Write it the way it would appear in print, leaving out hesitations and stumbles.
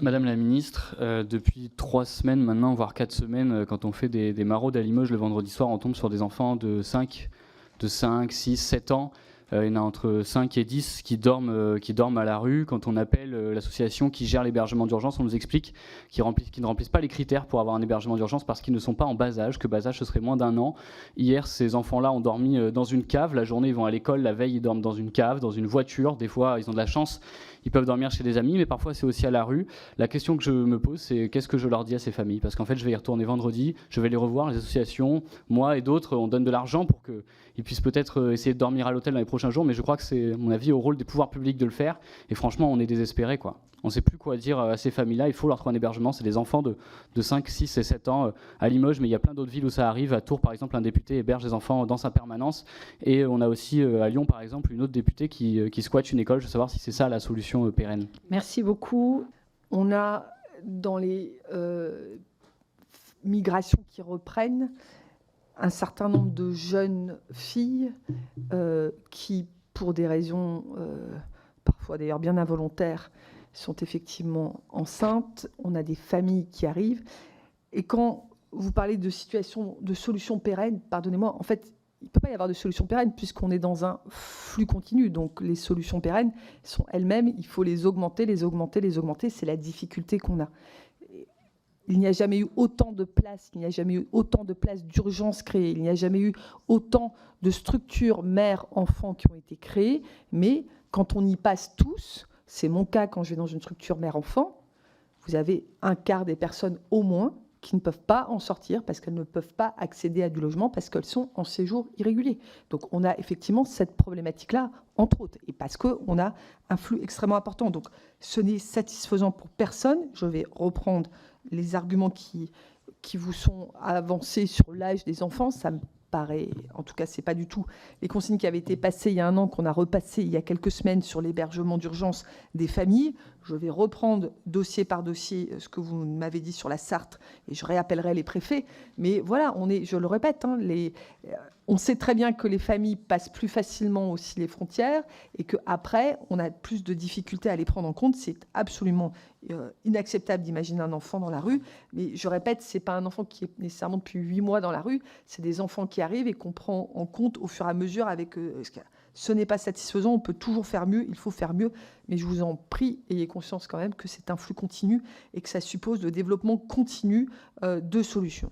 Madame la ministre, depuis 3 semaines maintenant, voire 4 semaines, quand on fait des maraudes à Limoges le vendredi soir, on tombe sur des enfants de 5, 6, 7 ans. Il y en a entre 5 et 10 qui dorment à la rue. Quand on appelle l'association qui gère l'hébergement d'urgence, on nous explique qu'ils ne remplissent pas les critères pour avoir un hébergement d'urgence parce qu'ils ne sont pas en bas âge, que bas âge ce serait moins d'1 an. Hier, ces enfants-là ont dormi dans une cave. La journée, ils vont à l'école. La veille, ils dorment dans une cave, dans une voiture. Des fois, ils ont de la chance, ils peuvent dormir chez des amis, mais parfois c'est aussi à la rue. La question que je me pose, c'est qu'est-ce que je leur dis à ces familles? Parce qu'en fait, je vais y retourner vendredi, je vais les revoir, les associations, moi et d'autres, on donne de l'argent pour qu'ils puissent peut-être essayer de dormir à l'hôtel dans les prochains jours, mais je crois que c'est, à mon avis, au rôle des pouvoirs publics de le faire. Et franchement, on est désespérés, quoi. On ne sait plus quoi dire à ces familles-là. Il faut leur trouver un hébergement. C'est des enfants de 5, 6 et 7 ans à Limoges, mais il y a plein d'autres villes où ça arrive. À Tours, par exemple, un député héberge des enfants dans sa permanence. Et on a aussi à Lyon, par exemple, une autre députée qui squatte une école. Je veux savoir si c'est ça la solution pérenne. Merci beaucoup. On a dans les migrations qui reprennent un certain nombre de jeunes filles qui, pour des raisons parfois d'ailleurs bien involontaires, sont effectivement enceintes. On a des familles qui arrivent. Et quand vous parlez de situation, de solutions pérennes, pardonnez-moi, en fait, il ne peut pas y avoir de solution pérenne puisqu'on est dans un flux continu. Donc les solutions pérennes sont elles-mêmes, il faut les augmenter, les augmenter, les augmenter. C'est la difficulté qu'on a. Il n'y a jamais eu autant de places, il n'y a jamais eu autant de places d'urgence créées, il n'y a jamais eu autant de structures mères-enfants qui ont été créées. Mais quand on y passe tous, c'est mon cas quand je vais dans une structure mère-enfant, vous avez un quart des personnes au moins qui ne peuvent pas en sortir parce qu'elles ne peuvent pas accéder à du logement parce qu'elles sont en séjour irrégulier. Donc on a effectivement cette problématique-là, entre autres, et parce qu'on a un flux extrêmement important. Donc ce n'est satisfaisant pour personne. Je vais reprendre les arguments qui vous sont avancés sur l'âge des enfants. Ça me paraît, en tout cas, c'est pas du tout les consignes qui avaient été passées il y a 1 an, qu'on a repassées il y a quelques semaines sur l'hébergement d'urgence des familles. Je vais reprendre dossier par dossier ce que vous m'avez dit sur la Sarthe et je réappellerai les préfets. Mais voilà, je le répète, on sait très bien que les familles passent plus facilement aussi les frontières et qu'après, on a plus de difficultés à les prendre en compte. C'est absolument inacceptable d'imaginer un enfant dans la rue. Mais je répète, ce n'est pas un enfant qui est nécessairement depuis 8 mois dans la rue. C'est des enfants qui arrivent et qu'on prend en compte au fur et à mesure avec... ce n'est pas satisfaisant, on peut toujours faire mieux, il faut faire mieux. Mais je vous en prie, ayez conscience quand même que c'est un flux continu et que ça suppose le développement continu de solutions.